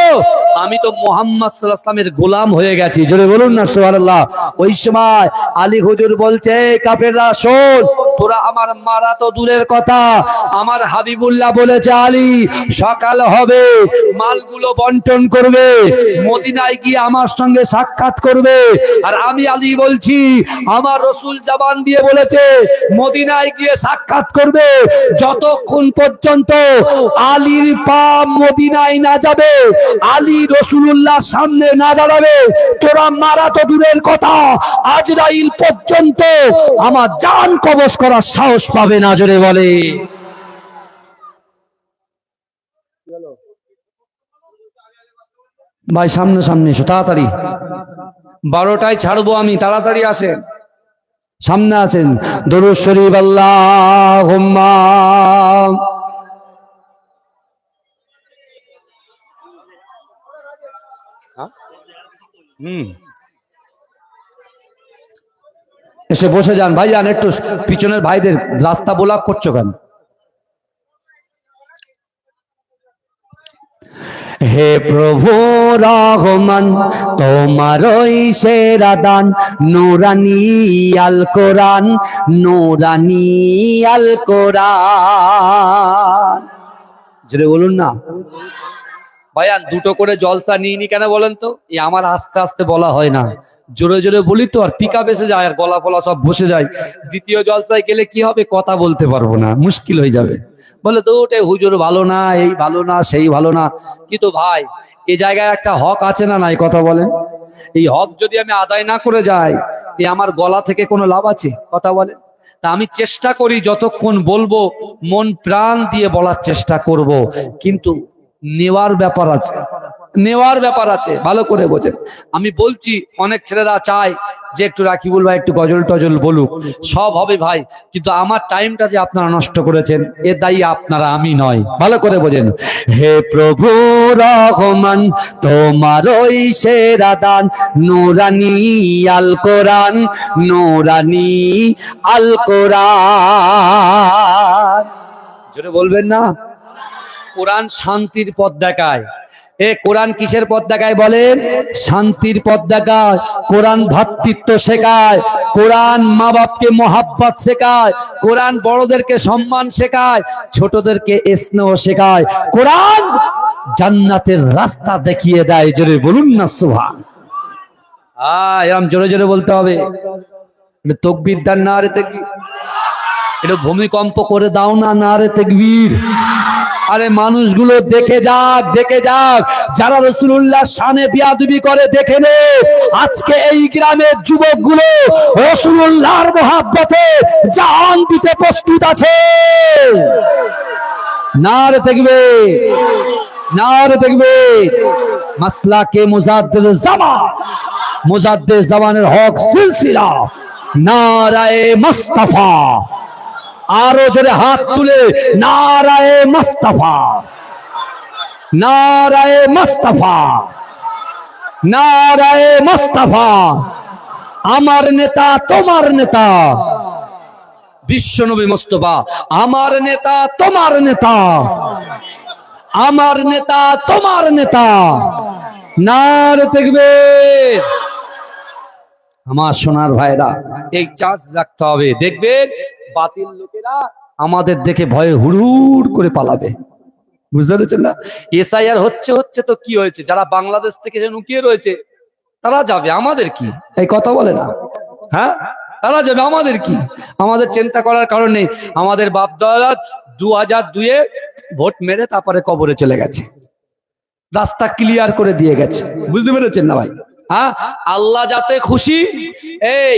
Speaker 1: আমি তো মুহাম্মদ সাল্লাল্লাহু আলাইহি ওয়াসাল্লামের গোলাম হয়ে গেছি। জোরে বলুন না সুবহানাল্লাহ। ওই সময় আলী হুজুর বলছে, কাফেররা শোন, তোরা আমার মারা তো দূরের কথা, আমার হাবিবুল্লাহ বলেছে আলী সকাল হবে, মালগুলো বন্টন করবে, মদিনায় গিয়ে আমার সঙ্গে সাক্ষাৎ করবে। আর আমি আলী বলছি, আমার রাসূল জবান দিয়ে বলেছে মদিনায় গিয়ে সাক্ষাৎ করবে। যতক্ষণ পর্যন্ত আলীর পা মদিনায় না যাবে, আলী রাসূলুল্লাহর সামনে না দাঁড়াবে, তোরা মারা তো দূরের কথা, আজরাইল পর্যন্ত আমার জান কবজ করার সাহস পাবে না। জোরে বলে। ভাই সামনে সামনে এসো তাড়াতাড়ি, 12টায় ছাড়বো আমি, তাড়াতাড়ি আসেন, সামনে আছেন। দরুদ শরীফ আল্লাহুম্মা। এসে বসে যান ভাইজান, একটু পিছনের ভাইদের রাস্তা ব্লক করছো কেন? হে প্রভু রহমান, তোমারই সেরা দান, নূরানী আল কোরআন, নূরানী আল কোরআন। জোরে বলুন না ভাইয়ান। দুটো করে জলসা নিইনি কেন বলেন তো? এই আমার আস্তে আস্তে বলা হয় না, জোরে জোরে বলি তো, আর পিকা বেসে যায়, আর গলা ফলা সব বসে যায়। দ্বিতীয় জলসায় গেলে কি হবে, কথা বলতে পারবো না, মুশকিল হয়ে যাবে। বলে তো ওটাই হুজুর ভালো না, এই ভালো না, সেই ভালো না। কিন্তু ভাই, এই জায়গায় একটা হক আছে না নাই, কথা বলেন? এই হক যদি আমি আদায় না করে যাই, এই আমার গলা থেকে কোনো লাভ আছে? কথা বলেন। তা আমি চেষ্টা করি যতক্ষণ বলবো মন প্রাণ দিয়ে বলার চেষ্টা করব, কিন্তু নেওয়ার ব্যাপার আছে, নেওয়ার ব্যাপার আছে, ভালো করে বোঝেন। আমি বলছি, অনেক ছেলেরা চায় যে একটু রাকিবুল ভাই একটু গজল টজল বলুক, সব হবে ভাই, কিন্তু আমার টাইমটা যে আপনারা নষ্ট করেছেন, এর দায়ী আপনারা, আমি নয়, ভালো করে বোঝেন। হে প্রভু রহমান, তোমারই সেরা দান, নূরানী আল কোরআন, নূরানী আল কোরআন। জোরে বলবেন না? কোরআন শান্তির পথ দেখায়। এ কোরআন কিসের পথ দেখায় বলেন? শান্তির পথ দেখায়। কোরআন ভ্রাতৃত্ব শেখায়, কোরআন মা বাপকে মহাব্বত শেখায়, কোরআন বড়দেরকে সম্মান শেখায়, ছোটদেরকে স্নেহ শেখায়, কোরআন জান্নাতের রাস্তা দেখিয়ে দেয়। জোরে বলুন না সুবহান। এরকম জোরে জোরে বলতে হবে। তাকবীর দেন না রে তাকবীর, এটা ভূমিকম্প করে দাও না, না রে তাকবীর। আরে মানুষগুলো দেখে যাক, দেখে যাক, যারা রাসূলুল্লাহ শানে বিয়াদবি করে দেখে নে। আজকে এই গ্রামের যুবকগুলো রাসূলুল্লাহর মহব্বতে জান দিতে প্রস্তুত আছে। নারে তাকবীর, নারে তাকবীর। মাসলাকে মুজাদ্দিদ জামান, মুজাদ্দিদ জামানের হক সিলসিলা, নারায়ে মুস্তাফা। আরো জোরে হাত তুলে নারায়ে মুস্তাফা, নারায়ে মুস্তাফা, নারায়ে মুস্তাফা। আমার নেতা তোমার নেতা, বিশ্বনবী মুস্তাফা। আমার নেতা তোমার নেতা, আমার নেতা তোমার নেতা। নারে তাকবীর। আমার সোনার ভাইরা, এই চার্জ রাখতে হবে। দেখবেন বাতিল লোকেরা আমাদের দেখে ভয়ে হুড় করে পালাবে। বুঝতে পেরেছেন না? এসআইআর হচ্ছে হচ্ছে তো কি হয়েছে? যারা বাংলাদেশ থেকে যে লুকিয়ে রয়েছে তারা যাবে, আমাদের কি? এই কথা বলে না? হ্যাঁ, তারা যাবে, আমাদের কি? আমাদের চিন্তা করার কারণ নেই। আমাদের বাপ দাদা 2002-এ ভোট মেরে তারপরে কবরে চলে গেছে, রাস্তা ক্লিয়ার করে দিয়ে গেছে। বুঝতে পেরেছেন না ভাই? হ্যাঁ, আল্লাহ যাতে খুশি। এই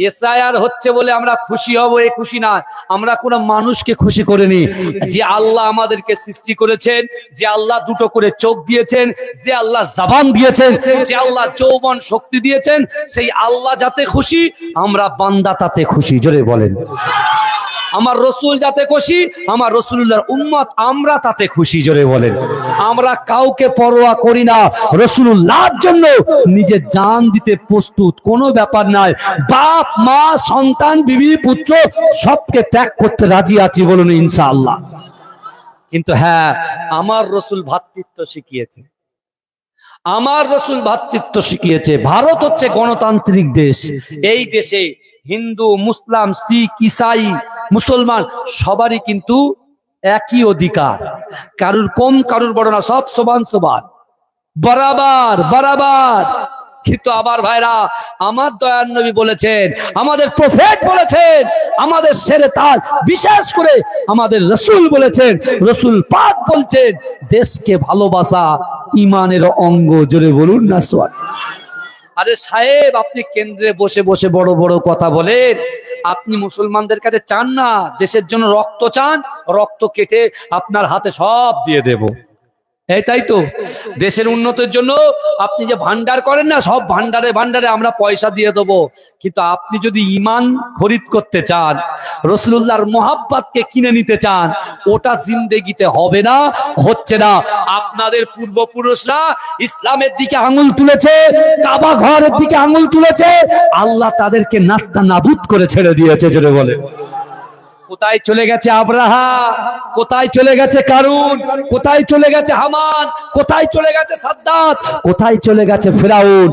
Speaker 1: এসআইআর হচ্ছে বলে আমরা খুশি হব এই খুশি না, আমরা কোন মানুষকে খুশি করিনি। যে আল্লাহ আমাদেরকে সৃষ্টি করেছেন, যে আল্লাহ দুটো করে চোখ দিয়েছেন, যে আল্লাহ জবান দিয়েছেন, যে আল্লাহ যৌবন শক্তি দিয়েছেন, সেই আল্লাহ যাতে খুশি, আমরা বান্দা তাতে খুশি। জোরে বলেন। আমার রসুল যাতে খুশি, আমার রসুলুল্লাহর উম্মত আমরা তাতে খুশি। জোরে বলেন। আমরা কাউকে পরোয়া করি না, রসুলুল্লাহর জন্য নিজের জান দিতে প্রস্তুত, কোনো ব্যাপার নাই। বাপ মা সন্তান বিবি পুত্র সবকে ত্যাগ করতে রাজি আছি, বলুন ইনশাআল্লাহ। কিন্তু হ্যাঁ, আমার রসুল ভ্রাতৃত্ব শিখিয়েছে, আমার রসুল ভ্রাতৃত্ব শিখিয়েছে। ভারত হচ্ছে গণতান্ত্রিক দেশ। এই দেশে হিন্দু, মুসলিম, শিখ, ইসাই, মুসলমান সবারই কিন্তু একই অধিকার, কারুর কম কারুর বড় না, সব সমান সমান, বরাবর বরাবর। কিন্তু আবার ভাইরা, আমার দয়ার নবী বলেছেন, আমাদের প্রফেট বলেছেন, আমাদের শেরে তাজ বিশেষ করে আমাদের রসুল বলেছেন, রসুল পাক বলছেন, দেশকে ভালোবাসা ইমানের অঙ্গ। জোরে বলুন না সোয়াল। আরে সাহেব, আপনি কেন্দ্রে বসে বসে বড় বড় কথা বলেন, আপনি মুসলমানদের কাছে চান না দেশের জন্য রক্ত চান, রক্ত কেটে আপনার হাতে সব দিয়ে দেব। এই তাই তো, দেশের উন্নতির জন্য আপনি যে ভান্ডার করেন না, সব ভান্ডারে ভান্ডারে আমরা পয়সা দিয়ে দেবো। কিন্তু আপনি যদি ইমান খরিদ করতে চান, রাসূলুল্লাহর মোহাব্বতকে কিনে নিতে চান, ওটা জিন্দেগিতে হবে না, হচ্ছে না। আপনাদের পূর্বপুরুষরা ইসলামের দিকে আঙুল তুলেছে, কাবা ঘরের দিকে আঙুল তুলেছে, আল্লাহ তাদেরকে নাস্তা নাবুদ করে ছেড়ে দিয়েছে। জোরে বলে। কোথায় চলে গেছে আব্রাহা, কোথায় চলে গেছে কারুন, কোথায় চলে গেছে হামান, কোথায় চলে গেছে সাদ্দাত, কোথায় চলে গেছে ফেরাউন?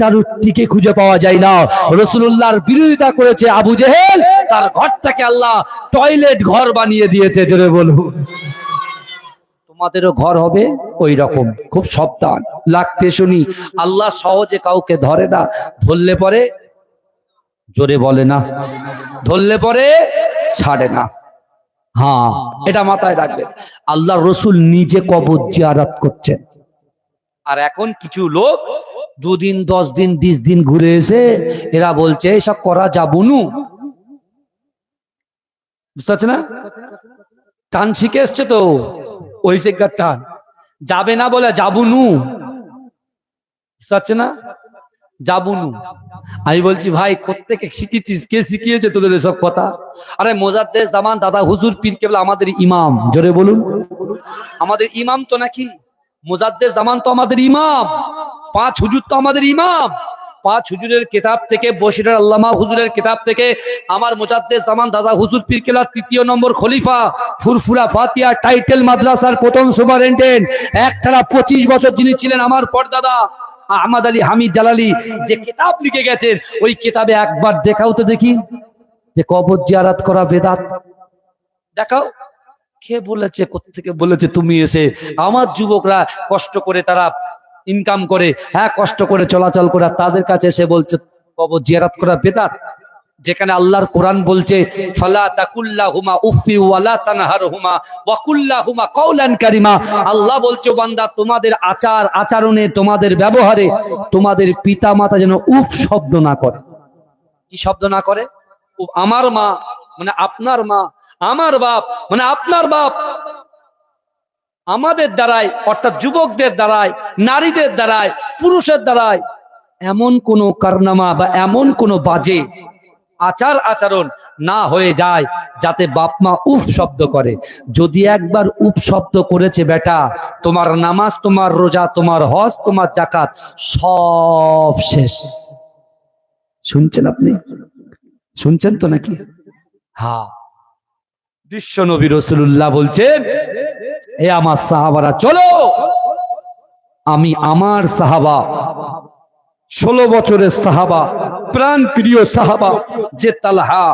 Speaker 1: কারুর টিকে খুঁজে পাওয়া যায় না। রাসূলুল্লাহর বিরোধিতা করেছে আবু জেহেল, তার ঘরটাকে আল্লাহ টয়লেট ঘর বানিয়ে দিয়েছে। জোরে বলুন। তোমাদেরও ঘর হবে ওই রকম, খুব সাবধান লাগতে শুনি। আল্লাহ সহজে কাউকে ধরে না, ধরলে পরে, জোরে বলে না, ধরলে পরে ছাড়ে না। হ্যাঁ, এটা মাথায় রাখবেন। আল্লাহ রসুল নিজে কবর জিয়ারত করছেন, আর এখন কিছু লোক 2 দিন 10 দিন 20 দিন ঘুরে এসে এরা বলছে এসব করা যাবনু। বুঝতে পারছে না? টান শিখে এসছে তো, ওই জায়গার টান যাবে না বলে যাবনু। বুঝতে পারছে না? যাবুনু। আমি বলছি ভাই, কোত্থেকে শিখেছিস? কে শিখিয়েছে তোদের এসব কথা? আরে মোজাদ্দেদ জামান দাদা হুজুর পীর কেবলা আমাদের ইমাম। জোরে বলুন। আমাদের ইমাম তো নাকি? মোজাদ্দেদ জামান তো আমাদের ইমাম, 5 হুজুর তো আমাদের ইমাম। 5 হুজুরের কিতাব থেকে, বশিরের আল্লামা হুজুরের কিতাব থেকে, আমার মোজাদ্দেদ জামান দাদা হুজুর পীর কেবলা 3য় নম্বর খলিফা, ফুরফুরা ফাতিহা টাইটেল মাদ্রাসার প্রথম সুপারিনটেন্ডেন্ট, একটানা 25 বছর যিনি ছিলেন, আমার পরদাদা আহমদ আলী হামিদ জালালি, যে কিতাব লিখে গেছেন, ওই কিতাবে একবার দেখাও তো দেখি যে কবর জিয়ারত করা বেদাত। দেখাও। কে বলেছে? কোত্থেকে বলেছে? তুমি এসে আমার যুবকরা কষ্ট করে তারা ইনকাম করে, হ্যাঁ কষ্ট করে চলাচল করে, তাদের কাছে এসে বলছে কবর জিয়ারত করা বেদাত। যেখানে আল্লাহর কোরআন বলছে ফালা তাকুল্লাহুমা উফি ওয়ালা তানহারহুমা ওয়া কুল্লাহুমা কাওলান কারীমা। আল্লাহ বলছে বান্দা, তোমাদের আচার আচরণে, তোমাদের ব্যবহারে তোমাদের পিতামাতা যেন উফ শব্দ না করে। কি শব্দ না করে? আমার মা মানে আপনার মা, আমার বাপ মানে আপনার বাপ, আমাদের দ্বারাই, অর্থাৎ যুবকদের দ্বারাই, নারীদের দ্বারাই, পুরুষের দ্বারাই এমন কোন কারনামা বা এমন কোন বাজে আচার আচরণ না হয়ে যায়, যাতে বাপ মা উফ শব্দ করে। যদি একবার উফ শব্দ করেছে বেটা, তোমার নামাজ, তোমার রোজা, তোমার হজ, তোমার যাকাত সব শেষ। শুনছেন আপনি? শুনছেন তো নাকি? হ্যাঁ, বিশ্ব নবী রাসূলুল্লাহ বলছেন, এ আমার সাহাবারা চলো, আমি আমার সাহাবা 16 বছরের সাহাবা, প্রাণ প্রিয় সাহাবা, যে তালহা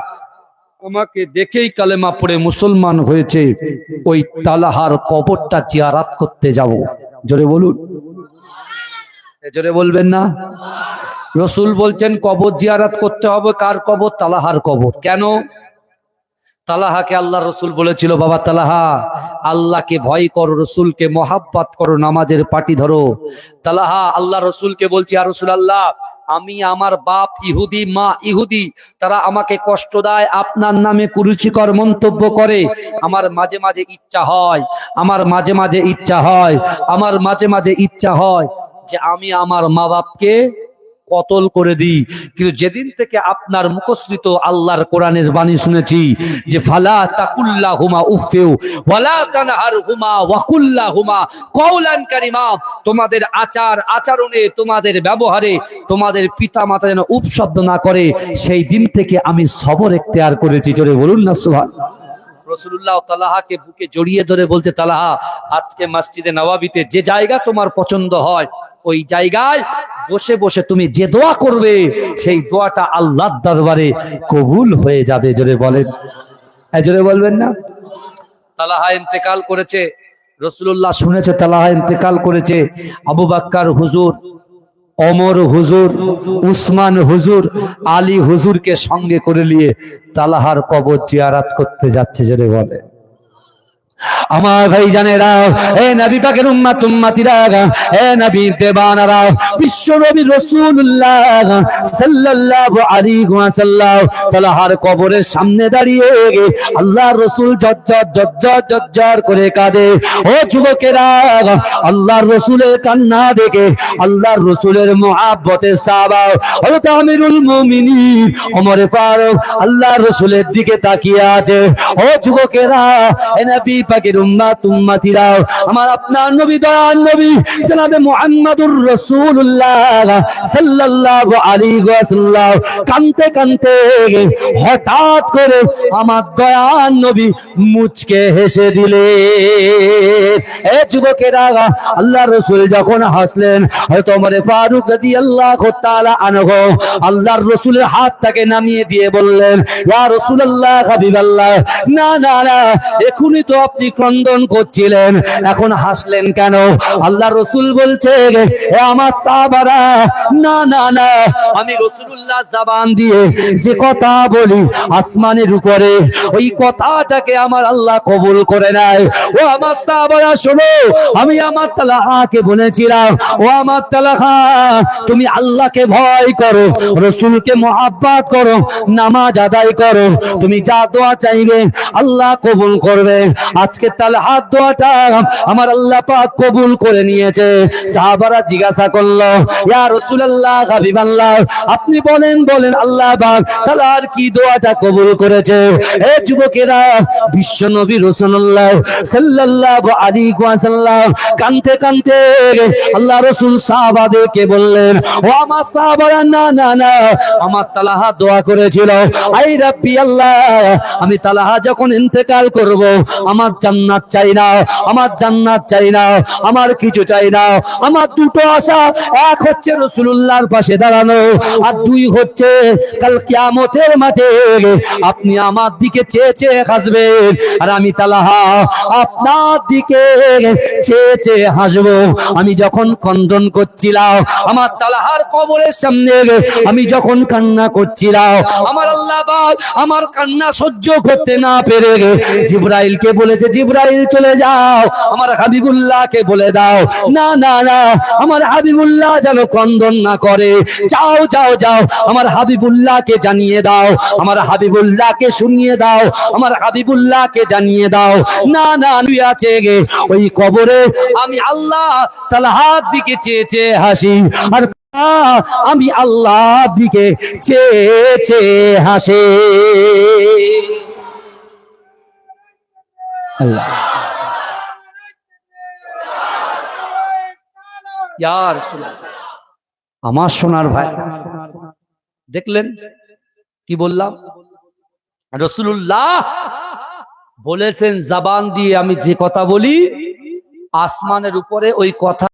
Speaker 1: আমাকে দেখেই কালেমা পড়ে মুসলমান হয়েছে, ওই তালহার কবরটা জিয়ারাত করতে যাব। জোরে বলুন, জোরে বলবেন না? রাসূল বলছেন কবর জিয়ারাত করতে হবে। কার কবর? তালহার কবর। কেন? তালহাকে আল্লাহ রসুল বলেছিল, বাবা তালহা, আল্লাহকে ভয় করো, রসুলকে মহাব্বত করো, নামাজের পাটি ধরো। তালহা আল্লাহ রসুলকে বলছি, আর রাসূলুল্লাহ, আমি, আমার বাপ ইহুদি, মা ইহুদি, তারা আমাকে কষ্ট দেয়, আপনার নামে কুরুচিকর মন্তব্য করে। আমার মাঝে মাঝে ইচ্ছা হয়, আমার মাঝে মাঝে ইচ্ছা হয়, আমার মাঝে মাঝে ইচ্ছা হয় যে আমি আমার মা বাপকে কতল করে দিই। কিন্তু যেদিন থেকে আপনার মুখশ্রিত আল্লাহর কোরআনের বাণী শুনেছি যে ফালা তাকুল্লাহুমা উফফিউ ওয়ালা তানহারহুমা ওয়াকুল্লাহুমা কওলান কারীমা, তোমাদের আচার আচরণে, তোমাদের ব্যবহারে তোমাদের পিতা মাতা যেন উফ শব্দ না করে, সেই দিন থেকে আমি সবর এখতিয়ার করেছি। জোরে বলুন না সুবহানাল্লাহ। রাসূলুল্লাহ তালহাকে বুকে জড়িয়ে ধরে বলছে, তালহা, আজকে মসজিদে নববীতে যে জায়গা তোমার পছন্দ হয়, ওই জায়গায় বসে বসে তুমি যে দোয়া করবে, সেই দোয়াটা আল্লাহর দরবারে কবুল হয়ে যাবে। জোরে বলেন, জোরে বলবেন না? তালহা ইন্তেকাল করেছে, রাসূলুল্লাহ শুনেছে তালহা ইন্তেকাল করেছে। আবু বকর হুজুর, ওমর হুজুর, উসমান হুজুর, আলী হুজুরকে সঙ্গে করে নিয়ে তালহার কবর জিয়ারত করতে যাচ্ছে। জোরে বলে আমার ভাই জানেরা, হে নবী পাকের উম্মত উম্মতিরা, হে নবী দেবানারা, বিশ্ব নবী রাসূলুল্লাহ সাল্লাল্লাহু আলাইহি ওয়াসাল্লাম তালহার কবরের সামনে দাঁড়িয়ে আল্লাহর রাসূল জজ্জর করে কাঁদে। ও যুবকেরা, আল্লাহর রাসূলের কান্না দেখে আল্লাহর রাসূলের মুহাব্বতের সাহাবা হযরত আমিরুল মুমিনিন ওমর ফারুক আল্লাহর রাসূলের দিকে তাকিয়ে আছে। ও যুবকেরা, হে নবী পাকের উম্মত উম্মতিরা, আমার আপনার নবী, দয়ার নবী জনাবে মুহাম্মদুর রাসূলুল্লাহ সাল্লাল্লাহু আলাইহি ওয়াসাল্লাম কাঁদতে কাঁদতে হঠাৎ করে আমার দয়ার নবী মুচকে হেসে দিলেন। এ যুবকেরা, আল্লাহর রাসূল যখন হাসলেন, হযরত ওমর ফারুক রাদিয়াল্লাহু তাআলা আনহু আল্লাহর রাসূলের হাতটাকে নামিয়ে দিয়ে বললেন, ইয়া রাসূলুল্লাহ, হাবিবাল্লাহ, না না না, এখনই তো আপনি ক্রন্দন করছিলেন, এখন হাসলেন কেন? আল্লাহ রসুল বলছে, হে আমার সাহাবারা, না না না, আমি রাসূলুল্লাহ জবান দিয়ে যে কথা বলি আসমানের উপরে, ওই কথাটাকে আমার আল্লাহ কবুল করে নেয়। ও আমার সাহাবারা শোনো, আমি আমার তালহাকে বলেছিলাম, ও আমার তালহা, তুমি আল্লাহকে ভয় করো, রাসূলকে মহব্বত করো, নামাজ আদায় করো, তুমি যা দোয়া চাইবে আল্লাহ কবুল করবে। আজকে তালহার দোয়াটা আমার আল্লাহ পাক কবুল করে নিয়েছে। সাহাবারা জিজ্ঞাসা করলো, ইয়া রাসূলুল্লাহ, হাবিবাল্লাহ, আপনি বলেন বলেন, আল্লাহ পাক তালহার কি দোয়াটা কবুল করেছে? হে যুবকেরা, বিশ্ব নবী রাসূলুল্লাহ সাল্লাল্লাহু আলাইহি ওয়াসাল্লাম কাঁদতে কাঁদতে আল্লাহ রাসূল সাহাবাদেরকে বললেন, ও আমার সাহাবারা, না না না, আমার তালহা দোয়া করেছিল, আই রাব্বি আল্লাহ, আমি তালহা যখন ইন্তেকাল করব, আমার জান্নাত চাই না, আমার জান্নাত চাই না, আমার কিছু চাই না, আমার দুটো আশা, এক হচ্ছে রাসূলুল্লাহর পাশে দাঁড়ানো, আর দুই হচ্ছে কাল কিয়ামতের মাঠে আপনি আমার দিকে চেয়ে চেয়ে হাসবেন, আর আমি তালহা আপনার দিকে চেয়ে চেয়ে হাসবো। আমি যখন ক্রন্দন করছিলাম আমার তালহার কবরের সামনে, আমি যখন কান্না করছিলাম, আমার আল্লাহ পাক আমার কান্না সহ্য করতে না পেরে জিবরাইলকে বলেছে, জিবরাইল চলে যাও, আমার হাবিবুল্লাহকে বলে দাও, না না না, আমার হাবিবুল্লাহ যেন ক্রন্দন না করে, যাও যাও যাও, আমার হাবিবুল্লাহকে জানিয়ে দাও, আমার হাবিবুল্লাহকে শুনিয়ে দাও, আমার হাবিবুল্লাহকে জানিয়ে দাও, না না, তুই আছে গে ওই কবরে আমি আল্লাহ তালহার দিকে চেয়ে চেয়ে হাসি। আর আমি আল্লাহ দিকে চেয়ে চেয়ে হাসে। আল্লাহ ইয়া রাসূলুল্লাহ, আমার সোনার ভাই দেখলেন কি বললাম? রাসূলুল্লাহ বলেছেন জবান দিয়ে আমি যে কথা বলি আসমানের উপরে ওই কথা